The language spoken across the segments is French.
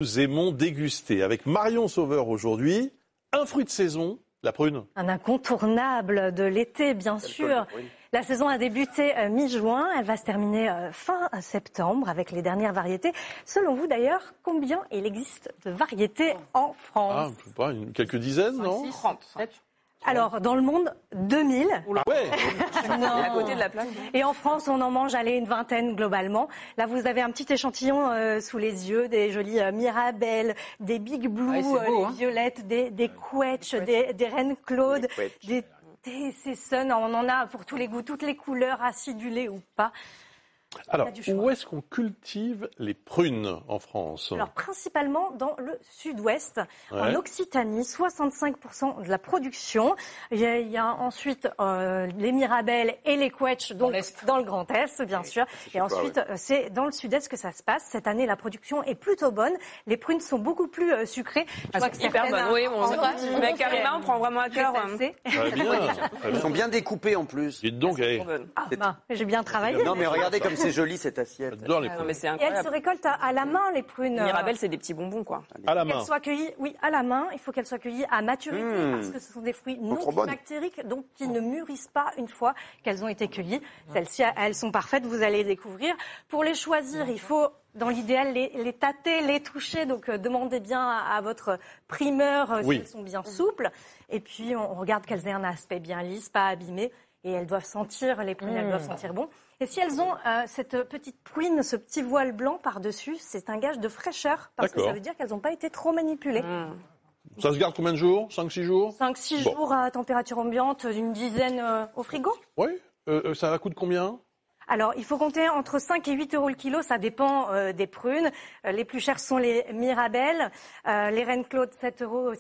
Nous aimons déguster avec Marion Sauveur aujourd'hui un fruit de saison, la prune. Un incontournable de l'été, bien sûr. La saison a débuté mi-juin, elle va se terminer fin septembre avec les dernières variétés. Selon vous d'ailleurs, combien il existe de variétés en France? Je sais pas, quelques dizaines, non? 30. Alors, dans le monde, 2000. Ah ouais. À côté de la plaque. Et en France, on en mange une vingtaine globalement. Là, vous avez un petit échantillon sous les yeux, des jolies Mirabelle, des Big Blue, beau, les violettes, des Quetch, des Reine Claude, des Tesson. On en a pour tous les goûts, toutes les couleurs, acidulées ou pas. Alors, où est-ce qu'on cultive les prunes en France? Alors, principalement dans le sud-ouest, en Occitanie, 65% de la production. Il y a ensuite les Mirabelles et les Quetch, donc dans le Grand Est, bien sûr. Et ensuite, c'est dans le sud-est que ça se passe. Cette année, la production est plutôt bonne. Les prunes sont beaucoup plus sucrées. Je crois que c'est hyper bonne. Oui, mais avec Karima, on prend vraiment à cœur. Elles sont bien découpées en plus. Et donc, j'ai bien travaillé. Non, mais regardez comme c'est joli cette assiette. j'adore les prunes. Mais c'est Et incroyable. elles se récoltent à la main, les prunes. Mirabelle, c'est des petits bonbons, quoi. À la main. Qu'elles soient cueillies, oui, à la main. Il faut qu'elles soient cueillies à maturité parce que ce sont des fruits non climactériques, donc qui ne mûrissent pas une fois qu'elles ont été cueillies. Celles-ci, elles sont parfaites, vous allez les découvrir. Pour les choisir, il faut, dans l'idéal, les tâter, les toucher. Donc, demandez bien à votre primeur si elles sont bien souples. Et puis, on regarde qu'elles aient un aspect bien lisse, pas abîmé. Et elles doivent sentir, les prunes, elles doivent sentir bon. Et si elles ont cette petite pruine, ce petit voile blanc par-dessus, c'est un gage de fraîcheur, parce que ça veut dire qu'elles n'ont pas été trop manipulées. Ça se garde combien de jours? 5-6 jours? 5-6 jours à température ambiante, une dizaine au frigo. Oui. Ça coûte combien? Alors, il faut compter entre 5 et 8 euros le kilo, ça dépend des prunes. Les plus chères sont les Mirabelles, les Reine Claude 7,50 euros,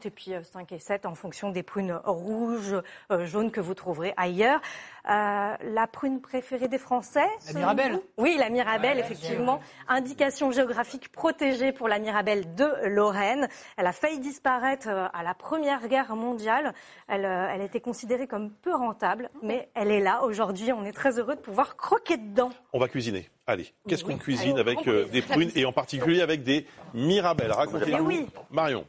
et puis 5 et 7 en fonction des prunes rouges, jaunes que vous trouverez ailleurs. La prune préférée des Français? La Mirabelle. Oui, la Mirabelle, effectivement. Indication géographique protégée pour la Mirabelle de Lorraine. Elle a failli disparaître à la Première Guerre mondiale. Elle était considérée comme peu rentable, mais elle est là. Aujourd'hui, on est très heureux de pouvoir croquer dedans. On va cuisiner. Allez, qu'est-ce qu'on cuisine avec des prunes et en particulier avec des Mirabelles? Racontez-nous, Marion.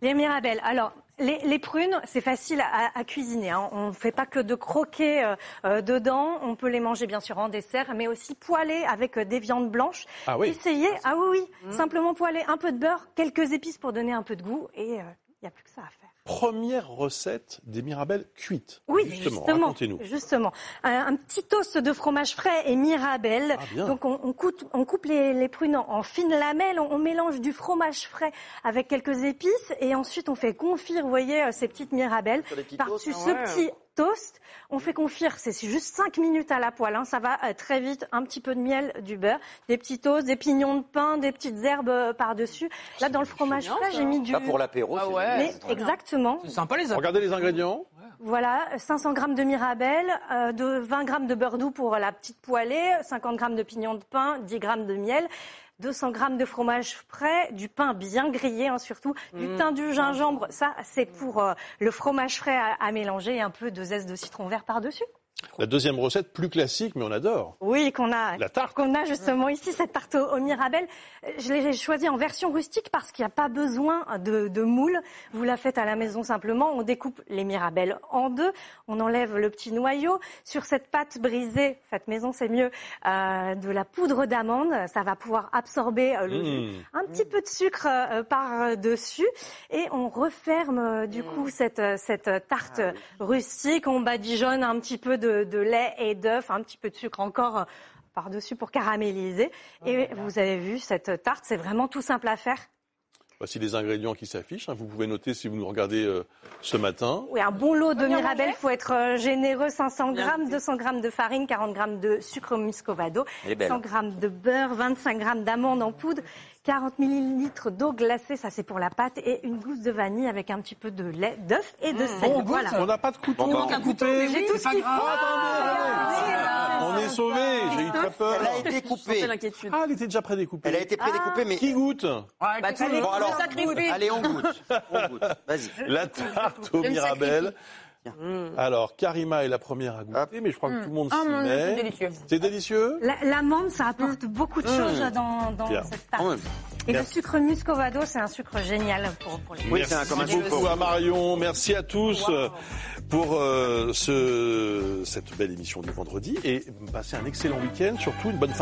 Les Mirabelles. Alors, les prunes, c'est facile à cuisiner. On ne fait pas que de croquer dedans. On peut les manger bien sûr en dessert, mais aussi poêlées avec des viandes blanches. Ah oui. Essayez. Ah oui. Simplement poêler un peu de beurre, quelques épices pour donner un peu de goût, et il n'y a plus que ça à faire. Première recette des Mirabelles cuites. Oui, justement. Racontez-nous. Justement. Un petit toast de fromage frais et Mirabelle. Donc on coupe les prunes en fines lamelles, on mélange du fromage frais avec quelques épices et ensuite on fait confire, vous voyez, ces petites Mirabelles par-dessus ce petit toast. On fait confire, c'est juste 5 minutes à la poêle, ça va très vite. Un petit peu de miel, du beurre, des petits toasts, des pignons de pain, des petites herbes par-dessus. Là, dans le fromage frais, j'ai mis du... Pas pour l'apéro, Exactement. C'est sympa les Regardez les ingrédients. Voilà, 500 grammes de Mirabelle, 20 grammes de beurre doux pour la petite poêlée, 50 grammes de pignons de pain, 10 grammes de miel, 200 grammes de fromage frais, du pain bien grillé surtout, du thym, du gingembre, ça c'est pour le fromage frais à mélanger et un peu de zeste de citron vert par-dessus. La deuxième recette, plus classique, mais on adore. Oui, qu'on a justement ici, cette tarte aux Mirabelles. Je l'ai choisie en version rustique parce qu'il n'y a pas besoin de moule. Vous la faites à la maison simplement. On découpe les Mirabelles en deux. On enlève le petit noyau. Sur cette pâte brisée, faites maison, c'est mieux, de la poudre d'amande. Ça va pouvoir absorber le jus. Un petit peu de sucre par-dessus. Et on referme du coup cette tarte rustique. On badigeonne un petit peu de lait et d'œufs, un petit peu de sucre encore par-dessus pour caraméliser. Et vous avez vu, cette tarte, c'est vraiment tout simple à faire. Voici les ingrédients qui s'affichent. Vous pouvez noter si vous nous regardez ce matin. Oui, un bon lot de Mirabelle, il faut être généreux. 500 grammes, 200 grammes de farine, 40 grammes de sucre muscovado, 100 grammes de beurre, 25 grammes d'amandes en poudre, 40 millilitres d'eau glacée, ça c'est pour la pâte, et une gousse de vanille avec un petit peu de lait, d'œuf et de sel. Voilà. On n'a pas de couteau. J'ai tout ce qu'il faut. On est sauvés. J'ai eu très peur. Elle a été coupée. Ah, elle était déjà prédécoupée. Elle a été prédécoupée, mais... Qui goûte? Bon, alors, allez, on goûte. Vas-y. La tarte aux Mirabelles. Alors, Karima est la première à goûter, mais je crois que tout le monde s'y met. C'est délicieux. C'est délicieux? L'amande, ça apporte beaucoup de choses dans cette tarte. Et le sucre muscovado, c'est un sucre génial pour les... Oui, merci beaucoup à Marion. Merci à tous pour cette belle émission du vendredi. Et passez un excellent week-end, surtout une bonne fin